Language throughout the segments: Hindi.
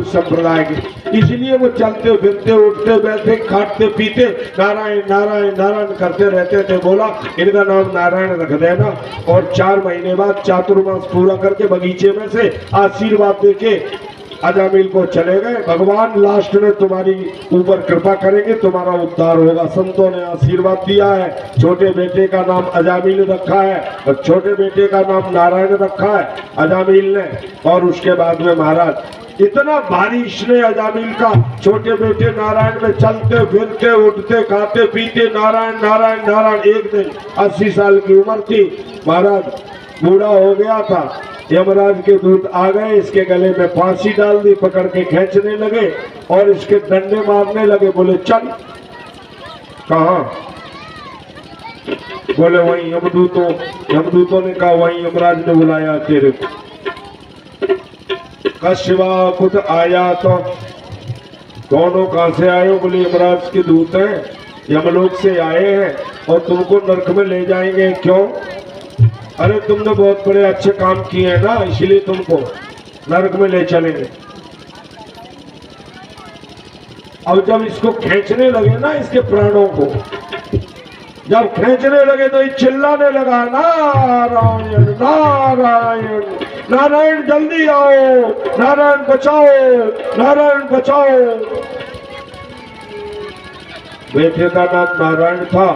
संप्रदाय के, इसलिए वो चलते फिरते उठते बैठते खाते पीते नारायण नारायण नारायण करते रहते थे। बोला इनका नाम नारायण रख देना, और 4 महीने बाद चातुर्मास पूरा करके बगीचे में से आशीर्वाद देके अजामिल को चले गए। भगवान लास्ट में तुम्हारी ऊपर कृपा करेंगे, तुम्हारा उद्धार होगा। संतों ने आशीर्वाद दिया है। छोटे बेटे का नाम अजामिल रखा है और छोटे बेटे का नाम नारायण रखा है अजामिल ने। और उसके बाद में महाराज इतना भारी स्नेह अजामिल का, छोटे बेटे नारायण में चलते फिरते उठते खाते पीते नारायण नारायण नारायण। एक दिन 80 साल की उम्र थी, महाराज बूढ़ा हो गया था। यमराज के दूत आ गए, इसके गले में फांसी डाल दी, पकड़ के खींचने लगे और इसके डंडे मारने लगे। बोले चल। कहाँ? बोले वहीं यमदूतों ने कहा वहीं यमराज ने बुलाया तेरे को। कश्यवा खुद आया तो दोनों कहां से आए हो? बोले यमराज के दूत हैं, यमलोक से आए हैं और तुमको नरक में ले जाएंगे। क्यों? अरे तुमने बहुत बड़े अच्छे काम किए हैं ना, इसलिए तुमको नरक में ले चलेंगे। अब जब इसको खींचने लगे ना, इसके प्राणों को जब खींचने लगे तो ये चिल्लाने लगा नारायण नारायण नारायण जल्दी आओ, नारायण बचाओ, नारायण बचाओ। बेटे का नाम नारायण था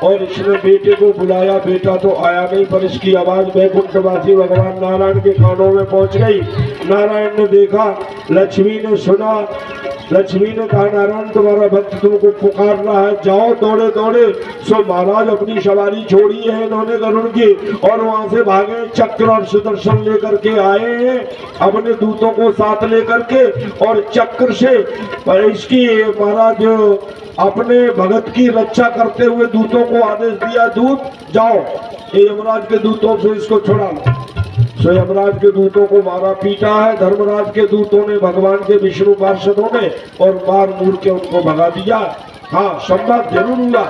और इसने बेटे को बुलाया। बेटा तो आया नहीं, पर इसकी आवाज वैकुंठवासी भगवान नारायण के कानों में पहुंच गई। नारायण ने देखा, लक्ष्मी ने सुना। लक्ष्मी ने कहा नारायण तुम्हारा भक्त तुमको पुकार रहा है, जाओ दौड़े दौड़े। सो महाराज अपनी सवारी छोड़ी है इन्होंने गरुड़ की और वहां से भागे, चक्र और सुदर्शन लेकर के आए हैं अपने दूतों को साथ लेकर के। और चक्र से इसकी महाराज अपने भगत की रक्षा करते हुए दूतों को आदेश दिया, दूत जाओ ये यमराज के दूतों से इसको छुड़ा लो। सो यमराज के दूतों को मारा पीटा है धर्मराज के दूतों ने, भगवान के विष्णु पार्षदों ने, और मार मूर के उनको भगा दिया। हाँ संवाद जरूर हुआ।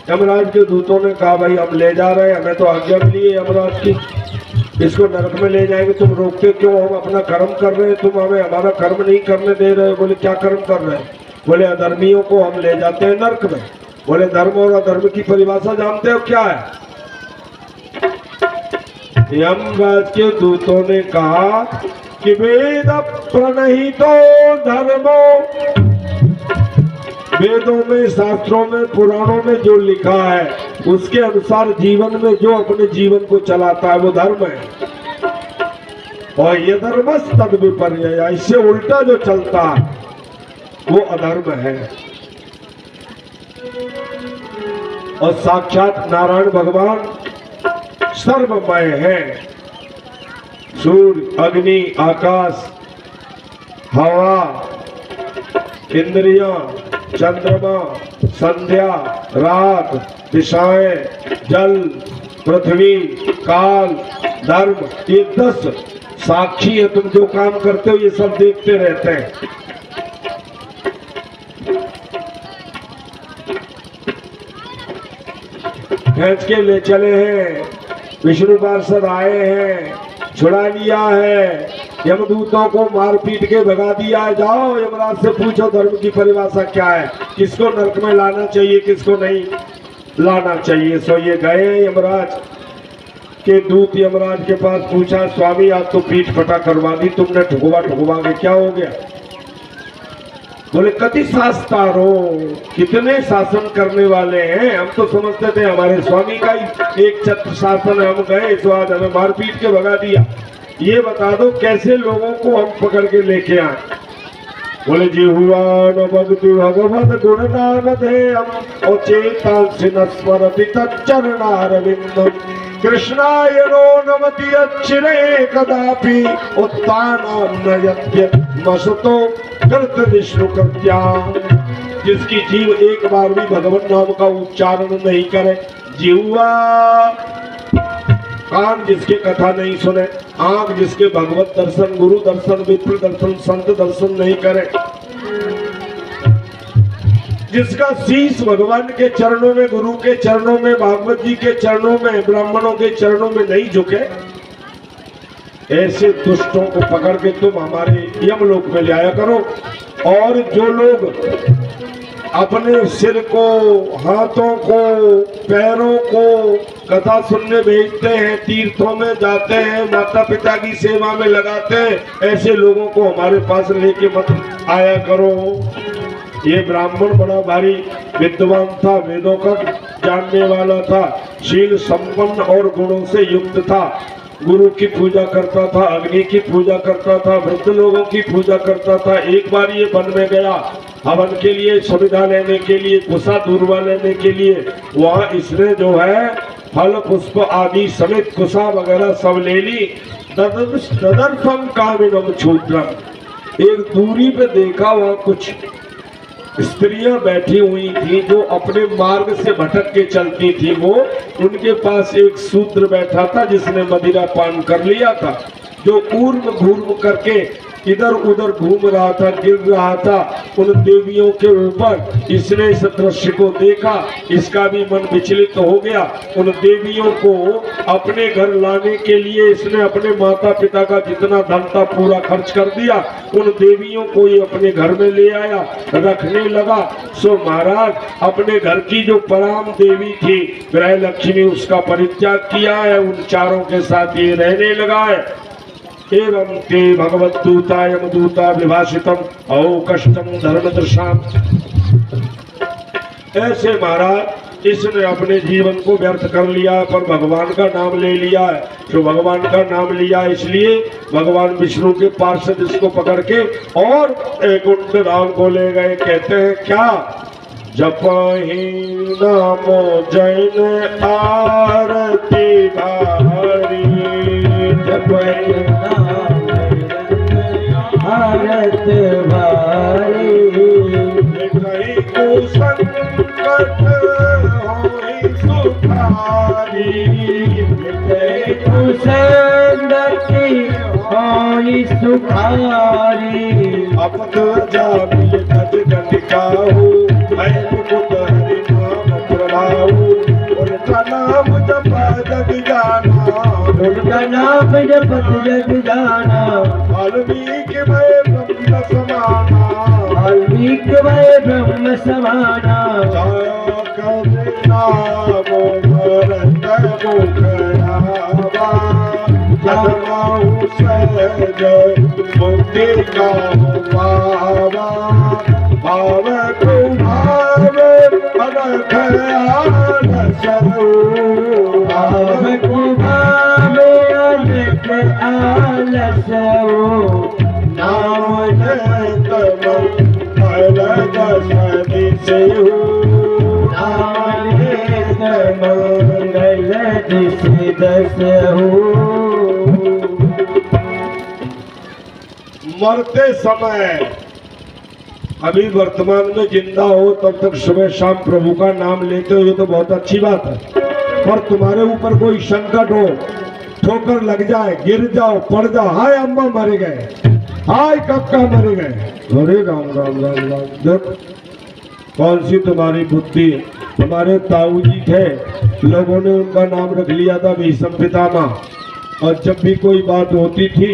यमराज के दूतों ने कहा भाई हम ले जा रहे हैं, हमें तो आज्ञा मिली है यमराज की, इसको नरक में ले जाएंगे, तुम रोकते क्यों? हम अपना कर्म कर रहे हैं, तुम हमें हमारा कर्म नहीं करने दे रहे। बोले क्या कर्म कर रहे हैं? बोले अधर्मियों को हम ले जाते हैं नरक में। बोले धर्म और अधर्म की परिभाषा जानते हो क्या है? यमराज के दूतों ने कहा कि वेद प्रणहितो धर्मो, वेदों में शास्त्रों में पुराणों में जो लिखा है उसके अनुसार जीवन में जो अपने जीवन को चलाता है वो धर्म है। और ये धर्म तद विपर्यय, इससे उल्टा जो चलता है वो अधर्म है। और साक्षात नारायण भगवान सर्वमय है। सूर्य अग्नि आकाश हवा इंद्रियां चंद्रमा संध्या रात दिशाएं जल पृथ्वी काल धर्म, ये 10 साक्षी है। तुम जो काम करते हो ये सब देखते रहते हैं। खींच के ले चले हैं, विष्णु पार्षद आए हैं, छुड़ा लिया है, यमदूतों को मार पीट के भगा दिया है। जाओ यमराज से पूछो धर्म की परिभाषा क्या है, किसको नरक में लाना चाहिए किसको नहीं लाना चाहिए। सो ये गए यमराज के दूत यमराज के पास, पूछा स्वामी आज तो पीठ फटा करवा दी तुमने, ठुकवा के क्या हो गया? बोले कति शास्तारो, कितने शासन करने वाले हैं, हम तो समझते थे हमारे स्वामी का ही एक छत्र शासन है, हम गए तो आज हमें मार पीट के भगा दिया। ये बता दो कैसे लोगों को हम पकड़ के लेके आए? बोले जी हुआ न भक्ति भगवत गुण नाम थे हम चेतांसि न स्मरति तच्चरणारविंदम कृष्णाय नो नमति अच्चिरे कदापि उत्तानं नयत्य मसतो कृत विष्णु कृत्या। जिसकी जीव एक बार भी भगवान नाम का उच्चारण नहीं करे, जीवा कान जिसके कथा नहीं सुने, आंख जिसके भगवत दर्शन गुरु दर्शन विप्र दर्शन संत दर्शन नहीं करे, जिसका शीश भगवान के चरणों में गुरु के चरणों में भागवत जी के चरणों में ब्राह्मणों के चरणों में नहीं झुके, ऐसे दुष्टों को पकड़ के तुम हमारे यमलोक में ले आया करो। और जो लोग अपने सिर को, हाथों को, पैरों को कथा सुनने भेजते हैं, तीर्थों में जाते हैं, माता पिता की सेवा में लगाते हैं, ऐसे लोगों को हमारे पास लेके मत आया करो। ये ब्राह्मण बड़ा भारी विद्वान था, वेदों का जानने वाला था, शील संपन्न और गुणों से युक्त था, गुरु की पूजा करता था, अग्नि की पूजा करता था, वृद्ध लोगों की पूजा करता था। एक बार ये वन में गया हवन के लिए, सुविधा लेने के लिए, कुशा दूरवा लेने के लिए। वहाँ इसने जो है फल पुष्प आदि समेत कुशा वगैरह सब ले ली। तदर्थम कामिनम क्षुद्रम, एक दूरी पे देखा वहाँ कुछ स्त्रियां बैठी हुई थी जो अपने मार्ग से भटक के चलती थी। वो उनके पास एक शूद्र बैठा था जिसने मदिरा पान कर लिया था, जो ऊर्म घूर्म करके इधर उधर घूम रहा था, गिर रहा था उन देवियों के ऊपर। इसने इस दृश्य को देखा, इसका भी मन विचलित हो गया। उन देवियों को अपने घर लाने के लिए इसने अपने माता पिता का जितना धन था पूरा खर्च कर दिया। उन देवियों को ये अपने घर में ले आया, रखने लगा। सो महाराज अपने घर की जो पराम देवी थी गृह लक्ष्मी, उसका परित्याग किया है, उन चारों के साथ ये रहने लगा है। एवं ते भगवद्दूता यमदूता विभाषितम औकष्टम धर्मदृशाम। ऐसे महाराज इसने अपने जीवन को व्यर्थ कर लिया, पर भगवान का नाम ले लिया है। जो भगवान का नाम लिया इसलिए भगवान विष्णु के पार्षद इसको पकड़ के और वैकुंठ धाम को ले गए। कहते हैं क्या, जपहि नामो जैन आरती भारी, जपहि आरत भारी, कहीं को संकट होई सुखारी, कहीं को संकट होई सुखारी। अपद जामिल गज गटिकाहु, मैं मुकुट हरि नाम प्रभाहु, उनका नाम जपा जग जाना, उनका नाम जपत जग जाना। वाल्मीकि भय ब्रह्म समाना, वाल्मीकि भय ब्रह्म समाना। जाया कर नामो भरत मुखरावा, जन्माहु सहज मुक्ति का पावा। भाव को भाव अनख आलसो, भाव को भाव अनख आलसो। नाम जप अलग सदिशु, नाम जप मंगल दिशि दसहु। मरते समय अभी वर्तमान में जिंदा हो तब तक सुबह शाम प्रभु का नाम लेते हो, ये तो बहुत अच्छी बात है। पर तुम्हारे ऊपर कोई संकट हो, ठोकर लग जाए, गिर जाओ, पड़ जाओ, हाय अम्मा मर गए, हाय कक्का मर गए, अरे राम राम राम राम। देख कौन सी तुम्हारी बुद्धि। तुम्हारे ताऊ जी थे, लोगों ने उनका नाम रख लिया था भीष्म पितामह, और जब भी कोई बात होती थी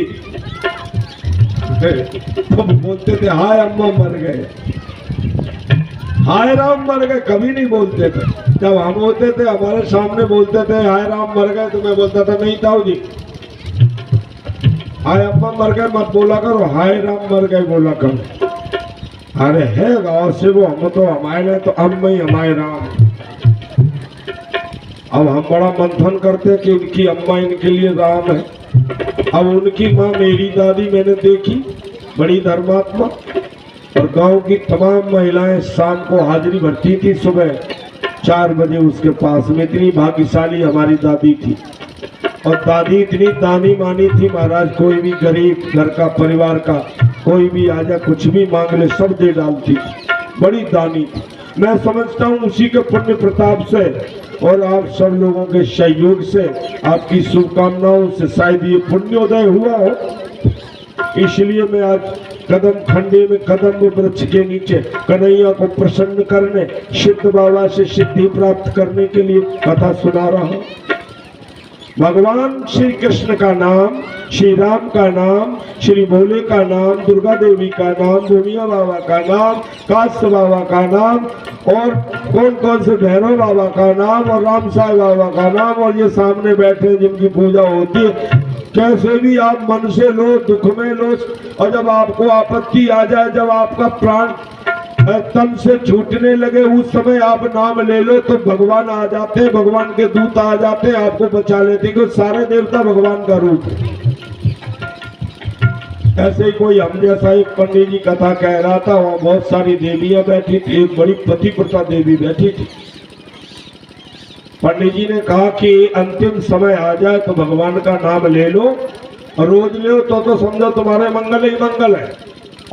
तो बोलते थे हाय अम्मा मर गए, हाय राम मर गए, कभी नहीं बोलते थे। जब हम होते थे हमारे सामने बोलते थे हाय राम मर गए, तो मैं बोलता था नहीं ताऊ जी, हाय अम्मा मर गए मत बोला करो, हाय राम मर गए बोला करो। अरे है गाँव से वो, हम तो हमारे तो अम्मा ही हमारे राम। अब हम बड़ा मंथन करते कि उनकी अम्मा इनके लिए राम है। अब उनकी माँ मेरी दादी मैंने देखी, बड़ी धर्मात्मा, और गांव की तमाम महिलाएं शाम को हाजिरी भरती थी सुबह 4 बजे उसके पास में। इतनी भाग्यशाली हमारी दादी थी, और दादी इतनी दानी मानी थी महाराज, कोई भी गरीब घर का परिवार का कोई भी आ जा कुछ भी मांग ले सब दे डालती थी, बड़ी दानी थी। मैं समझता हूँ उसी के पुण्य प्रताप से और आप सब लोगों के सहयोग से, आपकी शुभकामनाओं से शायद ये पुण्योदय हुआ हो। इसलिए मैं आज कदम खंडे में कदम वृक्ष के नीचे कन्हैया को प्रसन्न करने, सिद्ध बाबा से सिद्धि प्राप्त करने के लिए कथा सुना रहा हूँ। भगवान श्री कृष्ण का नाम, श्री राम का नाम, श्री भोले का नाम, दुर्गा देवी का नाम, भूमिया बाबा का नाम, कास्य बाबा का नाम, और कौन कौन से भैरव बाबा का नाम, और राम साई बाबा का नाम, और ये सामने बैठे जिनकी पूजा होती है। कैसे भी आप मन से लो, दुख में लो, और जब आपको आपत्ति आ जाए, जब आपका प्राण तन से छूटने लगे, उस समय आप नाम ले लो तो भगवान आ जाते हैं, भगवान के दूत आ जाते हैं, आपको बचा लेते हैं, क्योंकि सारे देवता भगवान का रूप है। ऐसे ही कोई हम जैसा एक पंडित जी कथा कह रहा था, वहाँ बहुत सारी देवियां बैठी थी, एक बड़ी पतिव्रता देवी बैठी थी। पंडित जी ने कहा कि अंतिम समय आ जाए तो भगवान का नाम ले लो, और रोज ले तो समझो तुम्हारे मंगल ही मंगल है,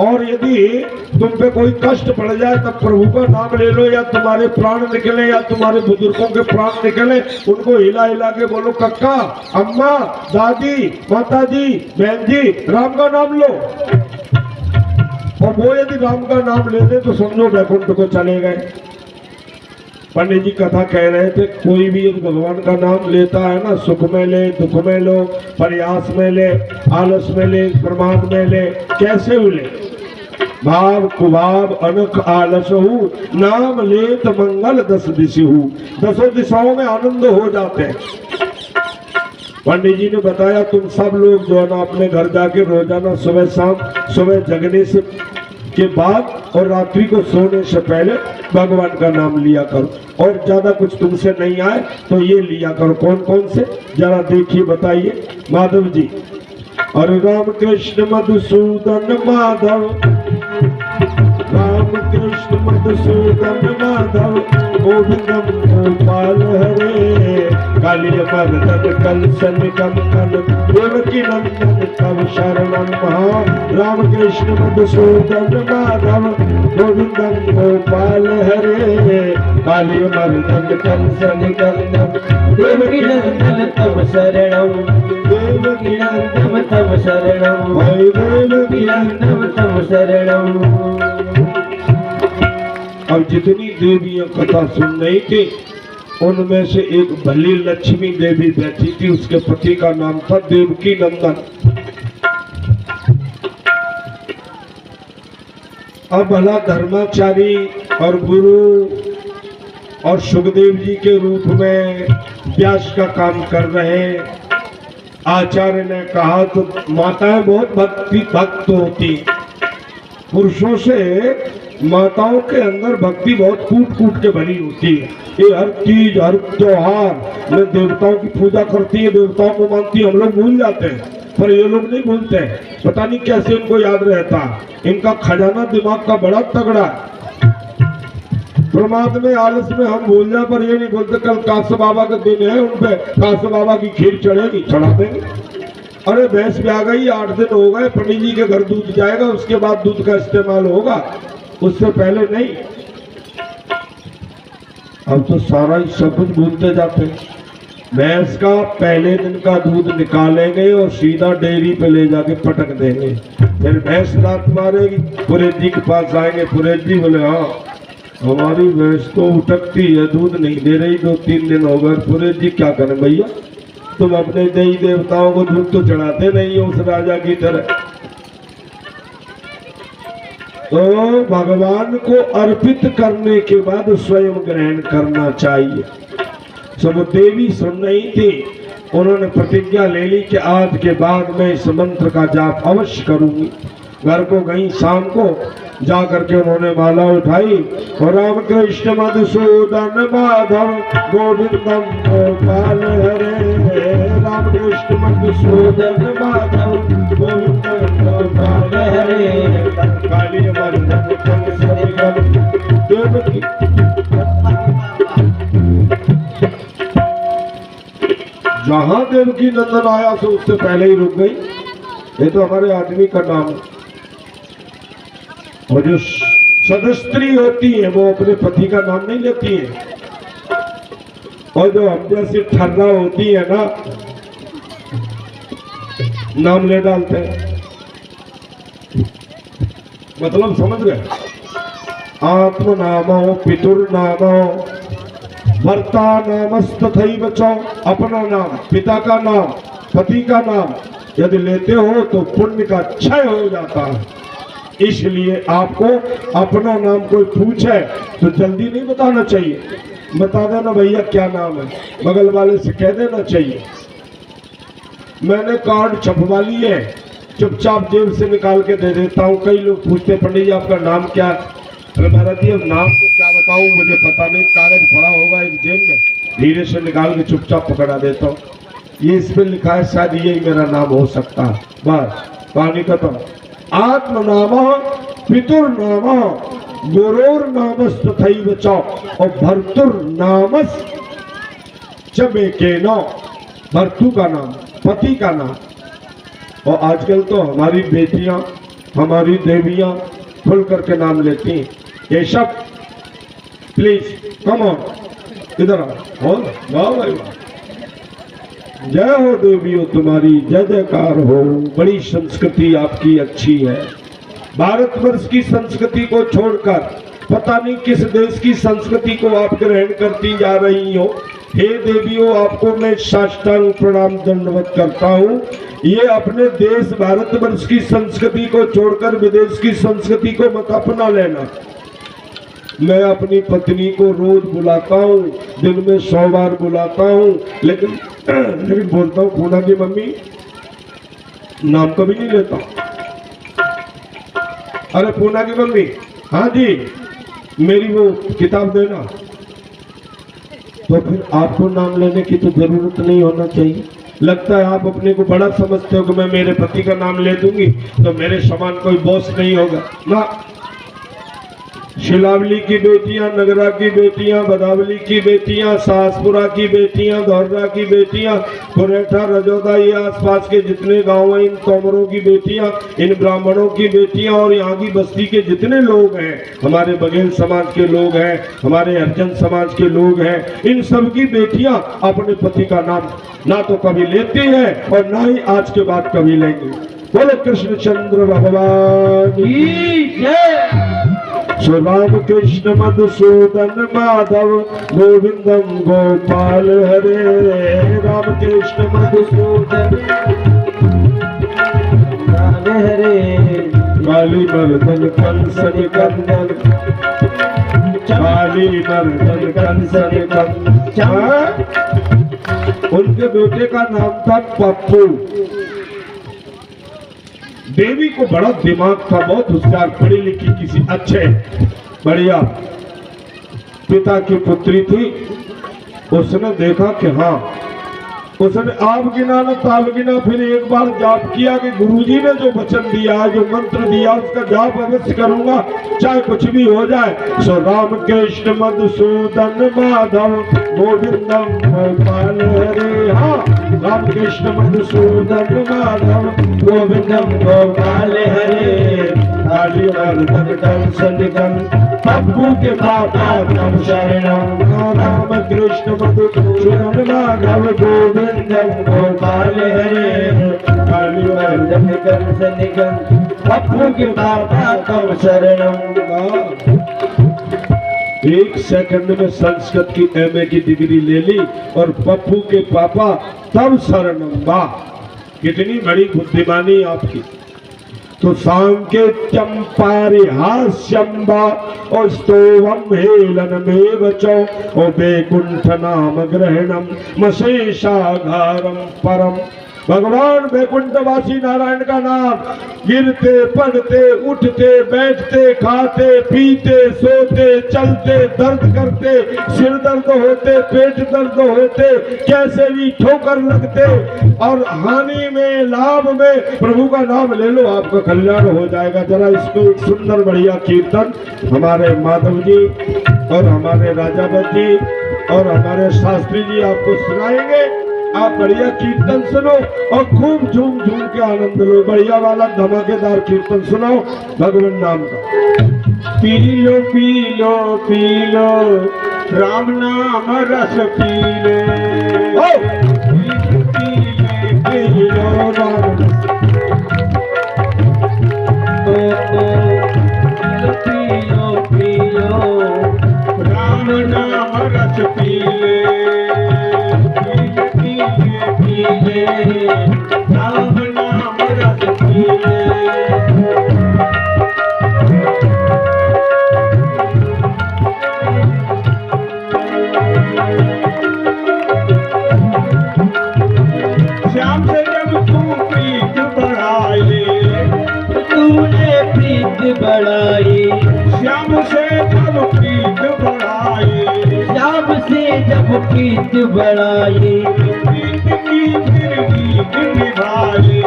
और यदि तुम पे कोई कष्ट पड़ जाए तब प्रभु का नाम ले लो, या तुम्हारे प्राण निकले या तुम्हारे बुजुर्गों के प्राण निकले, उनको हिला हिला के बोलो कक्का, अम्मा, दादी, माता जी, बहन जी, राम का नाम लो। और वो यदि राम का नाम लेते तो समझो वैकुंठ को चले गए। पंडित जी कथा कह रहे थे, कोई भी यदि भगवान का नाम लेता है ना, सुख में ले, दुख में लो, प्रयास में ले, आलस में ले, प्रमाद में ले, कैसे ले, भाव कुभाव अनख आलस हूँ, नाम ले तो मंगल 10 दिशहु, 10 दिशाओं में आनंद हो जाते हैं। पंडित जी ने बताया तुम सब लोग जो है ना अपने घर जाके रोजाना सुबह शाम, सुबह जगने से के बाद और रात्रि को सोने से पहले भगवान का नाम लिया करो, और ज्यादा कुछ तुमसे नहीं आए तो ये लिया करो। कौन कौन से जरा देखिए, बताइए माधव जी। अरे राम कृष्ण मधुसूदन माधव, राम कृष्ण मधुसूदन माधव, गोविंदम गोपाल हरे, काली मर्दन कंसन कंकन, देवकी नंदन तव शरणम महा। राम कृष्ण मधुसूदन माधव, गोविंदम गोपाल हरे, काली मर्दन कंसन कंकन, देवकी नंदन तव शरणम, देवकी नंदन तव शरणम, देवकी नंदन तव शरणम। अब जितनी देवियां कथा सुन रही थी, उनमें से एक भली लक्ष्मी देवी बैठी थी, उसके पति का नाम था देवकी नंदन। अब भला धर्माचारी और गुरु और सुखदेव जी के रूप में व्यास का काम कर रहे आचार्य ने कहा तो माताएं बहुत भक्त होती, पुरुषों से माताओं के अंदर भक्ति बहुत कूट कूट के भरी होती है। ये हर चीज, हर त्योहार में देवताओं की पूजा करती है, देवताओं को मानती है। हम लोग भूल जाते हैं, पर ये लोग नहीं भूलते हैं, पता नहीं कैसे इनको याद रहता। इनका खजाना दिमाग का बड़ा तगड़ा है। प्रमाद में, आलस में हम भूल जाए, पर ये नहीं बोलते कल कास्य बाबा का दिन है, उनपे कास्य बाबा की खीर चढ़ेगी, चढ़ा देंगे। अरे भैंस भी आ गई, 8 दिन हो गए, पंडित जी के घर दूध जाएगा, उसके बाद दूध का इस्तेमाल होगा, उससे पहले नहीं। अब तो सारा ही सब कुछ भूलते जाते। भैंस का पहले दिन का दूध निकालेंगे और सीधा डेयरी पे ले जाके पटक देंगे, फिर भैंस रात मारेगी, पुरेश जी के पास आएंगे। पुरेश जी बोले हाँ हमारी भैंस तो उठकती है, दूध नहीं दे रही, 2-3 दिन हो गए। पुरेश जी क्या करें भैया, तुम अपने देवी देवताओं को दूध तो चढ़ाते नहीं हो उस राजा की तरह। तो भगवान को अर्पित करने के बाद स्वयं ग्रहण करना चाहिए। सब देवी सुन रही थी, उन्होंने प्रतिज्ञा ले ली कि आज के बाद मैं इस मंत्र का जाप अवश्य करूंगी। घर को गई, शाम को जा करके उन्होंने माला उठाई और राम कृष्ण मधुसूदन माधव गोविंदम गोपाल हरे, राम कृष्ण मधुसूदन माधव गोविंदम गोपाल हरे, काली मर्दन कंसन कंकन, देवकी। जहां देवकी नंदन आया तो उससे पहले ही रुक गई। ये तो हमारे आदमी का नाम है। और जो सदस्त्री होती है वो अपने पति का नाम नहीं लेती है, और जो हम जैसी ठर्रा होती है ना, नाम ले डालते हैं। मतलब समझ गए? आत्म नामो पितुर नामो भर्ता नामस्तथैव च, अपना नाम, पिता का नाम, पति का नाम यदि लेते हो तो पुण्य का क्षय हो जाता है। इसलिए आपको अपना नाम कोई पूछे तो जल्दी नहीं बताना चाहिए, बता देना भैया क्या नाम है, बगल वाले से कह देना चाहिए। मैंने कार्ड छपवा लिए है, चुपचाप जेब से निकाल के दे देता हूँ। कई लोग पूछते पंडित जी आपका नाम क्या है? अरे महाराज जी अब नाम तो क्या बताऊँ, मुझे पता नहीं, कागज पड़ा होगा एक जेब में, धीरे से निकाल के चुपचाप पकड़ा देता हूँ। ये इस पे लिखा है, शायद यही मेरा नाम हो सकता है। बस कहानी खत्म। आत्मनाम पितुर्नाम गुरोर्नामस्तथैव च और भर्तुर्नामस च मेकेनो, भर्तु का नाम, पति का नाम। और आजकल तो हमारी बेटियां, हमारी देवियां खुल करके नाम लेती हैं। ये सब प्लीज कम ऑन, इधर आओ। वाह भाई वाह, जय हो देवियों तुम्हारी, जय जयकार हो। बड़ी संस्कृति आपकी अच्छी है। भारतवर्ष की संस्कृति को छोड़कर पता नहीं किस देश की संस्कृति को आप ग्रहण करती जा रही हो। हे देवियों, आपको मैं साष्टांग प्रणाम दंडवत करता हूँ। ये अपने देश भारतवर्ष की संस्कृति को छोड़कर विदेश की संस्कृति को मत अपना लेना। मैं अपनी पत्नी को रोज बुलाता हूँ, दिन में 100 बार बुलाता हूँ, लेकिन बोलता हूँ पूना की मम्मी, नाम कभी नहीं लेता। अरे पूना की मम्मी, हाँ जी मेरी वो किताब देना। तो फिर आपको नाम लेने की तो जरूरत नहीं होना चाहिए। लगता है आप अपने को बड़ा समझते हो कि मैं मेरे पति का नाम ले दूंगी तो मेरे समान कोई बॉस नहीं होगा ना। शिलावली की बेटियां, नगरा की बेटियां, बदावली की बेटियां, सासपुरा की बेटियां, धौर्रा की बेटियां, कुरेठा, रजौदा, ये आसपास के जितने गांव हैं, इन तोमरों की बेटियां, इन ब्राह्मणों की बेटियां और यहाँ की बस्ती के जितने लोग हैं, हमारे बघेल समाज के लोग हैं, हमारे हरिजन समाज के लोग हैं, इन सब की बेटियां अपने पति का नाम ना तो कभी लेती हैं और ना ही आज के बाद कभी लेंगे। बोलो कृष्णचंद्र भगवान की जय। श्री राम कृष्ण मधुसूदन माधव गोविंदम गोपाल हरे। राम कृष्ण मधुसूदन हरे। काली मर्दन कंस निकंदन, काली मर्दन कंस निकंदन। उनके बेटे का नाम था पप्पू। देवी को बड़ा दिमाग था, बहुत होशियार, पढ़ी लिखी, किसी अच्छे बढ़िया पिता की पुत्री थी। उसने देखा कि हाँ, उसने आप गिना न ताब गिना, फिर एक बार जाप किया कि गुरुजी ने जो वचन दिया, जो मंत्र दिया, उसका जाप अवश्य करूंगा चाहे कुछ भी हो जाए। सो राम कृष्ण मधुसूदन माधव गोविंदम गोपाल हरे। हाँ, राम कृष्ण मधुसूदन माधव गोविंदम गोपाल हरे। काली मर्दन कंस निकंदन, पप्पू के पापा तम शरणम। राम कृष्ण मधुसूदन माधव गोविंदम गोपाल हरे। काली मर्दन कंस निकंदन, पप्पू के पापा तम शरणम। एक सेकंड में संस्कृत की एमए की डिग्री ले ली और पप्पू के पापा तब शरणम। वाह, कितनी बड़ी बुद्धिमानी आपकी। तो सांकेत्यम पारिहास्यम वा और स्तोवम हेलनमेव च और वैकुंठ नाम ग्रहणम मशेषाघारम परम। भगवान वैकुंठवासी नारायण का नाम गिरते पड़ते उठते बैठते खाते पीते सोते चलते दर्द करते सिर दर्द होते पेट दर्द होते कैसे भी ठोकर लगते और हानि में लाभ में प्रभु का नाम ले लो, आपका कल्याण हो जाएगा। जरा इसको एक सुंदर बढ़िया कीर्तन हमारे माधव जी और हमारे राजावत जी और हमारे शास्त्री जी आपको सुनाएंगे। आप बढ़िया कीर्तन सुनो और खूब झूम झूम के आनंद लो। बढ़िया वाला धमाकेदार कीर्तन सुनो भगवान नाम का। P low P low P low Ram नाम रस पी ले। P low Ram P low Ram नाम रस पीले, पीले पीले राम नाम रस पीले। श्याम से जब तू प्रीत बढ़ाए, तूने प्रीत बढ़ाई, श्याम से जब प्रीत बढ़ाए, श्याम से जब प्रीत बढ़ाई, प्रीत की फिर रीत निभाए,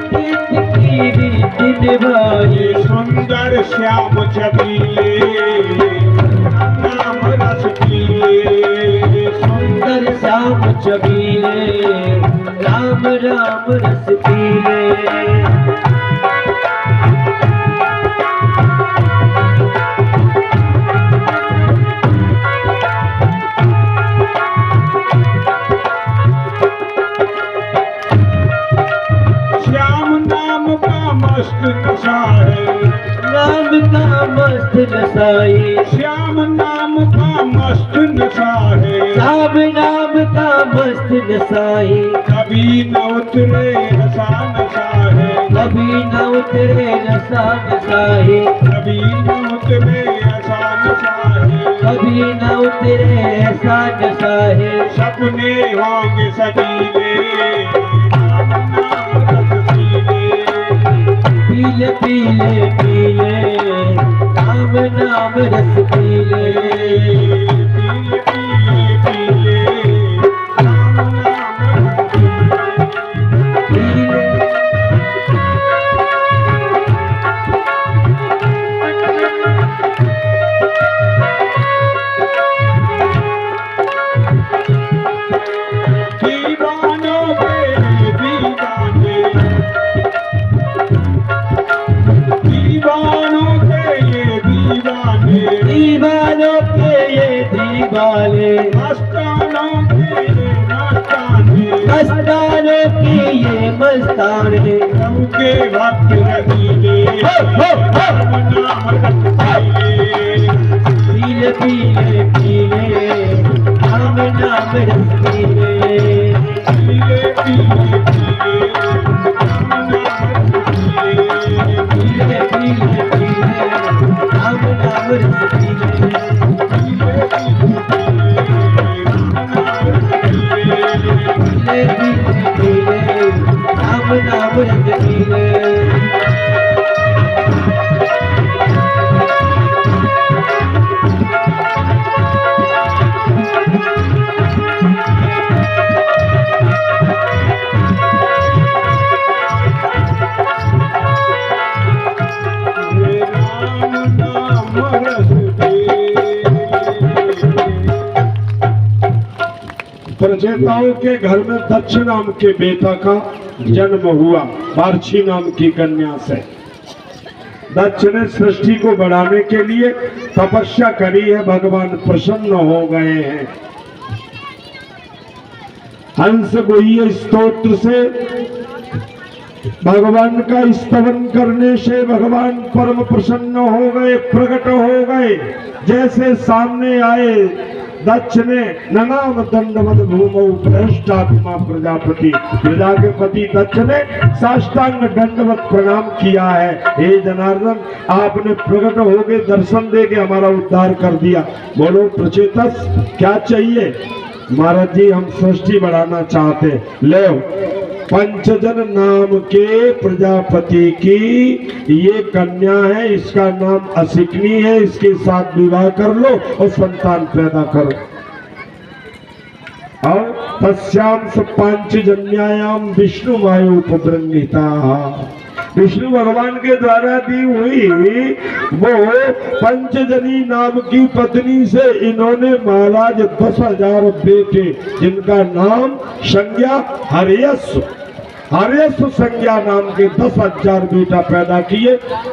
प्रीत की रीत निभाई। सुंदर श्याम छबीले नाम रस पीले, सुंदर श्याम छबीले राम राम रस पीले। श्याम नाम का मस्त नशा है, नाम का मस्त नशाई, श्याम नाम का मस्त नशा है, श्याम नाम का मस्त नशाई। कभी न उतरे नशा नशा है, कभी न उतरे नशा नशाई, कभी न उतरे नशा नशा है, कभी न उतरे ऐसा नशा है। सपने होंगे सजीले राम नाम रस पीले, पीले पीले पीले राम नाम रस पीले। पीले पीले पीले राम नाम रस पीले। दीवानों के दीवाने, दीवानों के ये दीवाने, दीवानों के ये दीवाने, मस्तानों के ये मस्ताने, मस्तानों के ये मस्ताने। सबके भक्त रसीले राम नाम रस पीले, पीले पीले पीले राम नाम रस पीले। पीले पीले पीले राम नाम रस पीले, पीले पीले पीले राम नाम रस पीले। पीले पीले पीले राम नाम रस पीले। पीले पीले पीले राम नाम रस पीले। प्रचेताओं के घर में दक्ष नाम के बेटा का जन्म हुआ बार्ची नाम की कन्या से। दक्ष ने सृष्टि को बढ़ाने के लिए तपस्या करी है, भगवान प्रसन्न हो गए हैं। हंस गोहीय स्तोत्र से भगवान का स्तवन करने से भगवान परम प्रसन्न हो गए, प्रकट हो गए। जैसे सामने आए दक्ष ने ननाम दंडवत भूमौ भ्रष्टात्मा प्रजापति, प्रजा के पति दक्ष ने साष्टांग दंडवत प्रणाम किया है। हे जनार्दन, आपने प्रकट होके दर्शन दे के हमारा उद्धार कर दिया। बोलो प्रचेतस क्या चाहिए? महाराज जी हम सृष्टि बढ़ाना चाहते। ले पंचजन नाम के प्रजापति की ये कन्या है, इसका नाम असिकनी है, इसके साथ विवाह कर लो और संतान पैदा करो। और तस्याम पांचजन्यायाम विष्णु वायुपब्रंहिता, विष्णु भगवान के द्वारा दी हुई वो पंचजनी नाम की पत्नी से इन्होंने महाराज 10,000 बेटे, जिनका नाम संज्ञा हरियस्व हर्यस्व संज्ञा नाम के 10,000 बेटा पैदा किए।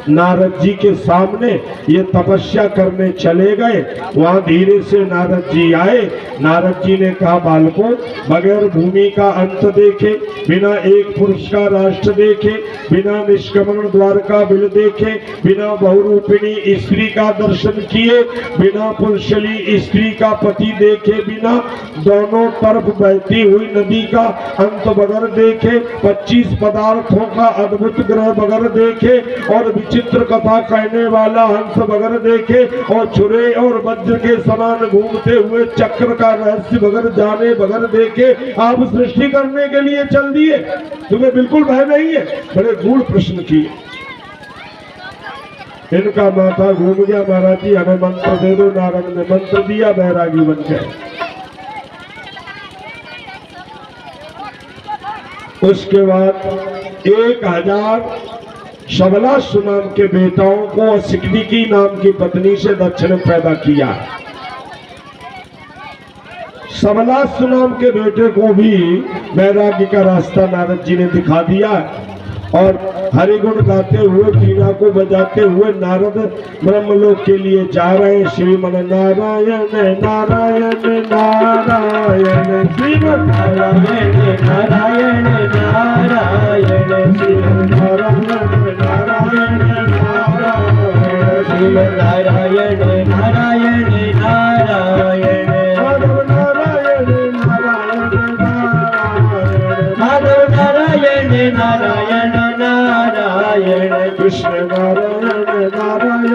नारद जी के सामने ये तपस्या करने चले गए। वहां धीरे से नारद जी आए। नारद जी ने कहा, बालकों, बगैर भूमि का अंत देखे, बिना एक पुरुष का राष्ट्र देखे, बिना निष्क्रमण द्वार का बिल देखे, बिना बहुरूपिणी स्त्री का दर्शन किए, बिना पुरुषली स्त्री का पति देखे, बिना दोनों तरफ बहती हुई नदी का अंत बगैर देखे, 25 पदार्थों का अद्भुत ग्रह बगैर देखे, और विचित्र कथा कहने वाला हंस बगैर देखे, और छुरे और वज्र के समान घूमते हुए चक्र का रहस्य बगैर जाने बगैर देखे आप सृष्टि करने के लिए चल दिए। तुम्हें बिल्कुल भय नहीं है? बड़े गूढ़ प्रश्न किए। इनका माथा घूम गया। महाराज जी, हमें मंत्र दे दो। नारद ने मंत्र दिया, बैरागी बन गए। उसके बाद 1000 शबलाश्व नाम के बेटाओं को सिकनिकी नाम की पत्नी से दक्षिण पैदा किया। सबलाश्व नाम के बेटे को भी बैरागी का रास्ता नारद जी ने दिखा दिया। और हरिगुण गाते हुए, वीणा को बजाते हुए नारद ब्रह्मलोक के लिए जा रहे हैं। श्रीमन नारायण नारायण नारायण, श्रीमन नारायण नारायण नारायण, श्रीमन नारायण नारायण नारायण, श्रीमन नारायण नारायण नारायण, माधव नारायण नारायण नारायण, माधव नारायण नारायण नारायण, कृष्ण नारायण नारायण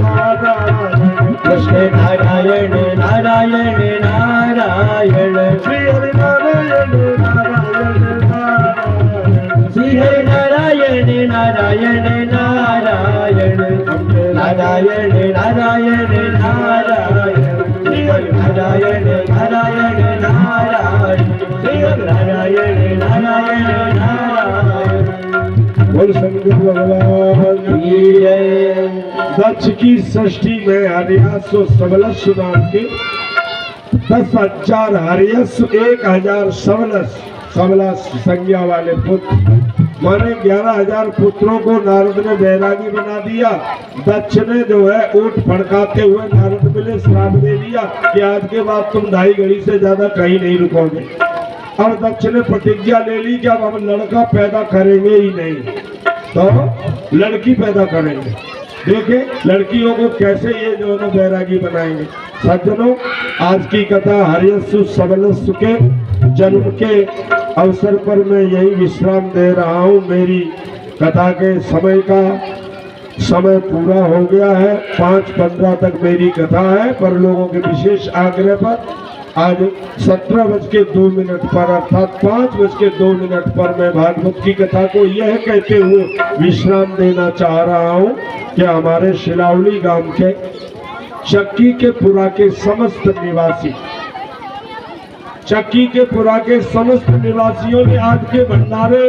नारायण, कृष्ण नारायण नारायण नारायण, श्री हरि नारायण नारायण नारायण, श्री हरि नारायण नारायण नारायण, नारायण नारायण नारायण, श्री हरि नारायण नारायण नारायण, श्री हरि नारायण नारायण नारायण। बोल शंकर भगवान की जय। दक्ष की सृष्टि में हर्यस्व सबलस्व नाम के 10,000 हर्यस्व, 1000 सबलस्व संज्ञा वाले पुत्र, माने 11,000 पुत्रों को नारद ने बैरागी बना दिया। दक्ष ने जो है ऊंट फड़काते हुए नारद मिले, श्राप दे दिया कि आज के बाद तुम 2.5 घड़ी से ज्यादा कहीं नहीं रुकोगे। अब दक्ष ने प्रतिज्ञा ले ली कि अब हम लड़का पैदा करेंगे ही नहीं, तो लड़की पैदा करेंगे। देखें लड़कियों को कैसे ये जो है बैरागी बनाएंगे। सज्जनों, आज की कथा हर्यस्व सबलस्व के जन्म के अवसर पर मैं यही विश्राम दे रहा हूँ। मेरी कथा के समय पूरा हो गया है। 5:15 तक मेरी कथा है, पर लोगों के विशेष आग्रह पर आज 17:02 पर अर्थात 5:02 पर मैं भागवत की कथा को यह कहते हुए विश्राम देना चाह रहा हूँ कि हमारे शिलावली गांव के चक्की के पुरा के समस्त निवासियों ने आज के भंडारे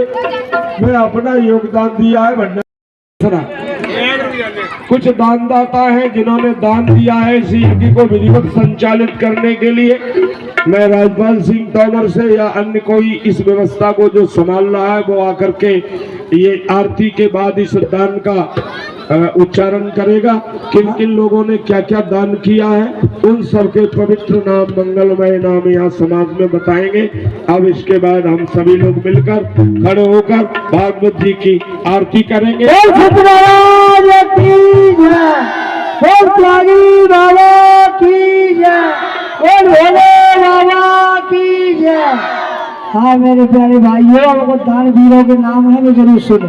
में अपना योगदान दिया है। भंडारा कुछ दानदाता है जिन्होंने दान दिया है इस यज्ञ को विधिवत संचालित करने के लिए। मैं राजपाल सिंह तोमर से या अन्य कोई इस व्यवस्था को जो संभाल रहा है वो आकर के ये आरती के बाद इस दान का उच्चारण करेगा। किन किन लोगों ने क्या क्या दान किया है उन सबके पवित्र नाम, मंगलमय नाम यहाँ समाज में बताएंगे। अब इसके बाद हम सभी लोग मिलकर खड़े होकर भागवत जी की आरती करेंगे। हाँ मेरे प्यारे भाइयों, हमको दान वीरों के नाम है, मैं जरूर सुने।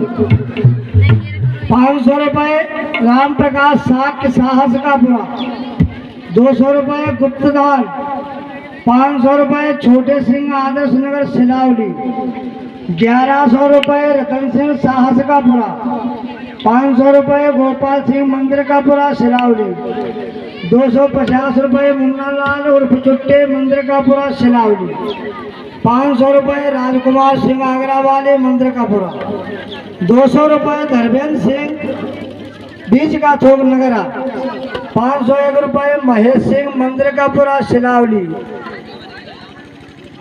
500 रुपए राम प्रकाश साक्य साहस का पुरा, 200 रुपए गुप्तदान, 500 रुपए छोटे सिंह आदर्श नगर सिलावली, 1100 रुपए रतन सिंह साहस का पुरा, 500 रुपए गोपाल सिंह मंदिर का पुरा सिलावली, 250 रुपए मुन्ना लाल उर्फ चुट्टे मंदिर का पुरा सिलावली, 500 रुपए राजकुमार सिंह आगरा वाले मंदिर का पुरा, 200 रुपए धर्मेंद्र सिंह बीच का थोक नगरा, 501 रुपए महेश सिंह मंदिर का पुरा सिलावली,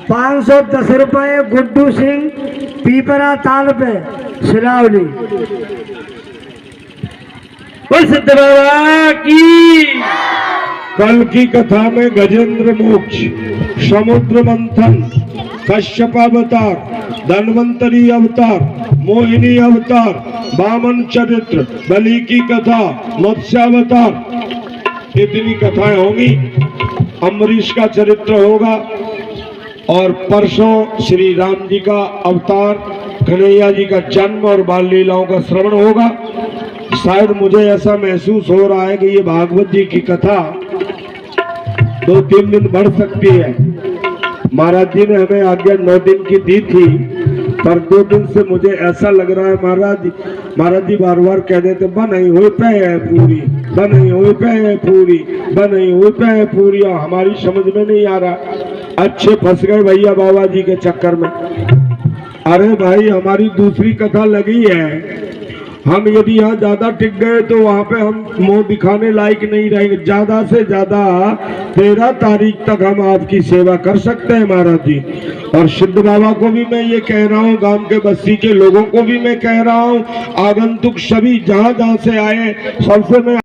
510 रुपये गुड्डू सिंह पीपरा ताल पे सिरावली। सिद्ध बाबा की। कल की कथा में गजेंद्र मोक्ष, समुद्र मंथन, कश्यप अवतार, धन्वंतरी अवतार, मोहिनी अवतार, वामन चरित्र, बलि की कथा, मत्स्यावतार, इतनी कथाएं होंगी। अम्बरीश का चरित्र होगा और परसों श्री राम जी का अवतार, कन्हैया जी का जन्म और बाल लीलाओं का श्रवण होगा। शायद मुझे ऐसा महसूस हो रहा है कि ये भागवत जी की कथा 2-3 दिन बढ़ सकती है। महाराज जी ने हमें आज्ञा 9 दिन की दी थी, पर 2 दिन से मुझे ऐसा लग रहा है महाराज जी बार बार कह देते बनी हुई पे है पूरी, बनी हुई पे है पूरी, बनी हुई पे है पूरी, और हमारी समझ में नहीं आ रहा। अच्छे फंस गए भैया बाबा जी के चक्कर में। अरे भाई हमारी दूसरी कथा लगी है, हम यदि यहाँ ज्यादा टिक गए तो वहाँ पे हम मुंह दिखाने लायक नहीं रहेंगे। ज्यादा से ज्यादा 13 तारीख तक हम आपकी सेवा कर सकते हैं महाराज जी। और सिद्ध बाबा को भी मैं ये कह रहा हूँ, गांव के बस्ती के लोगों को भी मैं कह रहा हूँ, आगंतुक सभी जहाँ जहाँ से आए सबसे मैं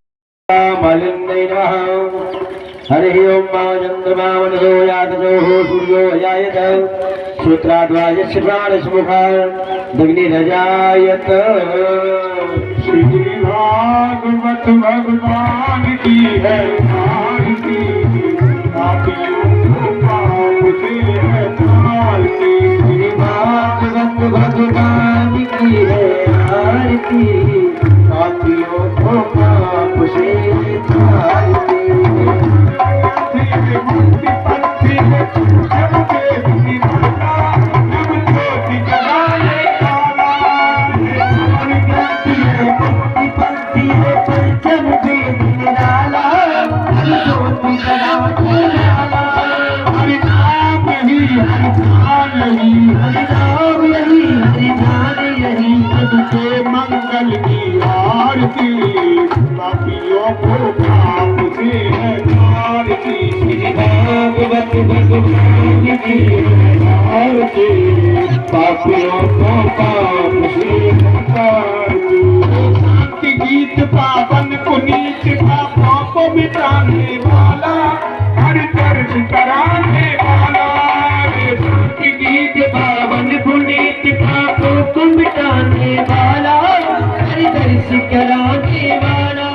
हरि ओम चंद्रमावनो यादो सूर्यो यायत सूत्राद्वायस्य प्राणसमुखाग्निरजायत। श्री भागवत भगवान की है आरती, पापियों को पाप से है तारती। श्री भागवत भगवान की है आरती, पापियों को पाप से तारती। मुक्ति पंथी में सबके विधाता, नव ज्योति जगाने वाला मुक्ति पंथी में परचम दे निराला, ज्योति जगाने वाला। हरि नाम यही हरि ध्यान यही, हरि नाम यही हरि ध्यान यही, सबके मंगल की आरती, पापियों को पाप से है तारती। भागवत भगवान की आरती, पापियों को पाप से तारती। शांति गीत पावन पुनीत पापों को मिटाने वाला, हर दर्श कराने वाला। शांति गीत पावन पुनीत पापों को मिटाने वाला, हरि दर्श कराने वाला।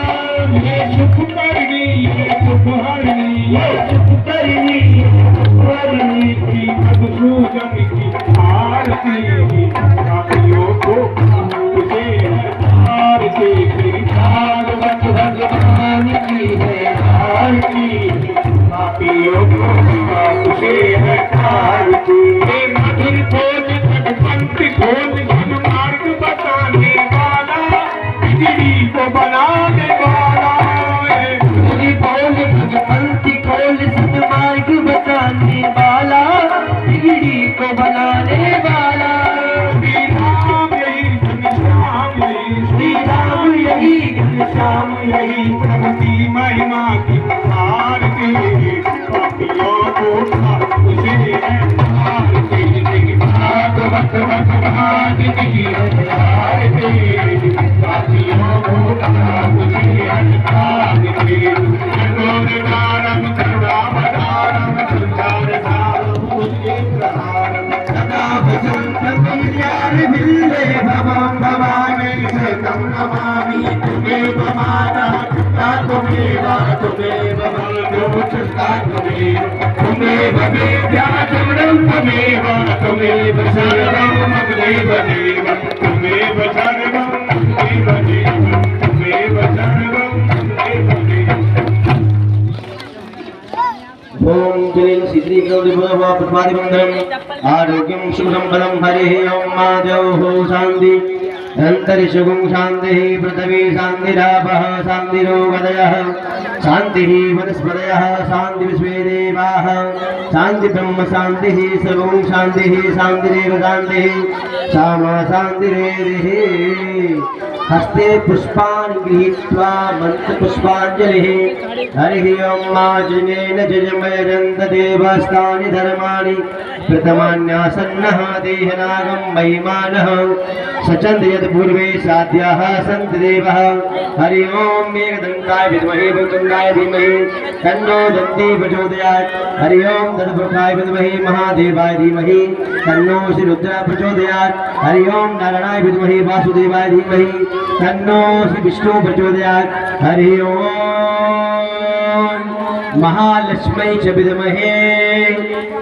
ये सुख करनी ये सुख हरनी, ये सुख करनी हरनी की मधुसूदन की आरती, पापियों को तुझे आरती। श्री भागवत भगवान की है आरती, पापियों को तुझे है आरती। हे मधुर बोल पंथ खोल मार्ग बताने वाला, बिगड़ी को बनाने वाला। हरि बोल भगवंती खोल सन्मार्ग बताने वाला, बिगड़ी को बनाने वाला। श्री राम यही घनश्याम यही, श्री राम यही घनश्याम यही, प्रभु की महिमा की आरती, पापियों को तुझे है आरती। भागवत भगवान की आरती, पापियों को तुझे है आरती। करुणारम करुणावतारम सुंदरधारम पुण्यप्रहारम, सदा वसंतं विद्यार्थिले भवं भवानी शतं नमामि। तुमेव माता पिता तुमेव बन्धुः सखा तुमेव विद्या समरं तुमेव सर्वं मम देव देव, तुमेव सर्वं देव देव, तुमेव सर्वं देव देव। ओम जय श्री प्रतिमादिमंगलम आरोग्यम सुसंपदम। हरि ओम माधव शांति अंतरिक्षगुं शांति, पृथ्वी शांतिरापः शांतिरोगदयः, शांतिः वनस्पतयः शांति विश्वे देवाः, शांति ब्रह्म शांतिः सर्वं शांतिः, शांतिरेव शांतिः, सामा शांतिरेधिः। हस्ते पुष्पान् गृहीत्वा मन्त्रपुष्पाञ्जलिः हरिः ओं मार्जनेन जजमयजन्तदेवस्तानि धर्माणि प्रथमान्यासन्नः देहनागं महिमानः सचन्द यत्पूर्वे साध्याः सन्ति देवः हरिः ओं मेघदण्डाय विद्महे वक्रतुण्डाय धीमहि तन्नो दन्ती प्रचोदयात् हरिः ओं तद्वृक्षाय विद्महे महादेवाय धीमहि तन्नो श्रीरुद्रः प्रचोदयात् हरिः ओं नारायणाय विद्महे वासुदेवाय धीमहि तन्नो श्री विष्णु प्रचोदयात् हरिः ओं महालक्ष्मी च विद्महे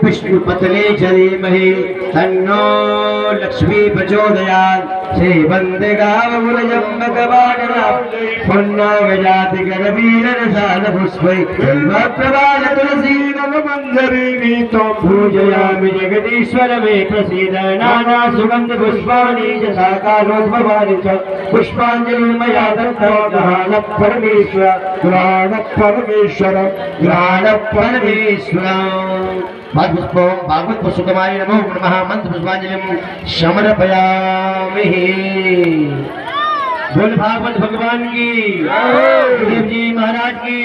विष्णुपत्ने च धीमहि तन्नो लक्ष्मी प्रचोदयात् श्री वन्दे गावमुलजम्बकवाटनं पुण्यवजाति करवीररसाल पुष्पै प्रभाल तुलसी नवमङ्गरीणि त्वं पूजयामि जगदीश्वर मे प्रसीद नाना सुगन्ध पुष्पाणि च साकारोद्भवानि च पुष्पाञ्जलिर्मया दत्तं ग्रहाण परमेश्वर ग्रहण परमेश्वर ग्रहाण परमेश्वर भागवत पुष्पकमाय नमो नमः मंत्र पुष्पांजलिं समर्पयामि। बोल भागवत भगवान की देव जी महाराज की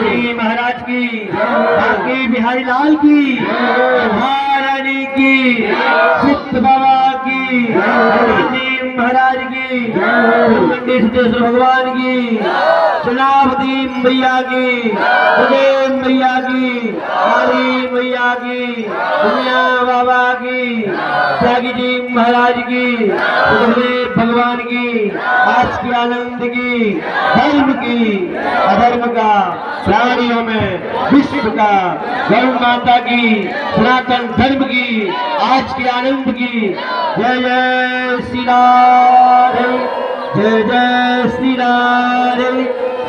जी महाराज की बाकी बिहारी लाल की महारानी की चित्त बाबा की जी महाराज की सिद्धेश्वर भगवान की चनावती मैया की सुदेव मैया की काली मैया की दुनिया बाबा की त्यागी जी महाराज की सुखदेव भगवान की आज की आनंद की धर्म की अधर्म का प्राणियों में विश्व का गौ माता की सनातन धर्म की आज के आनंद की जय जय श्री राधे जय जय श्री राधे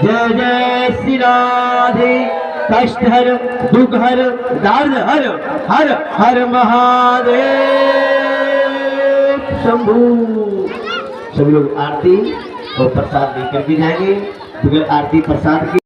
जय जय श्री राधे कष्ट हर दुख हर दर्द हर हर हर महादेव शंभू। सभी लोग आरती और प्रसाद लेकर के जाएंगे। बगैर आरती प्रसाद की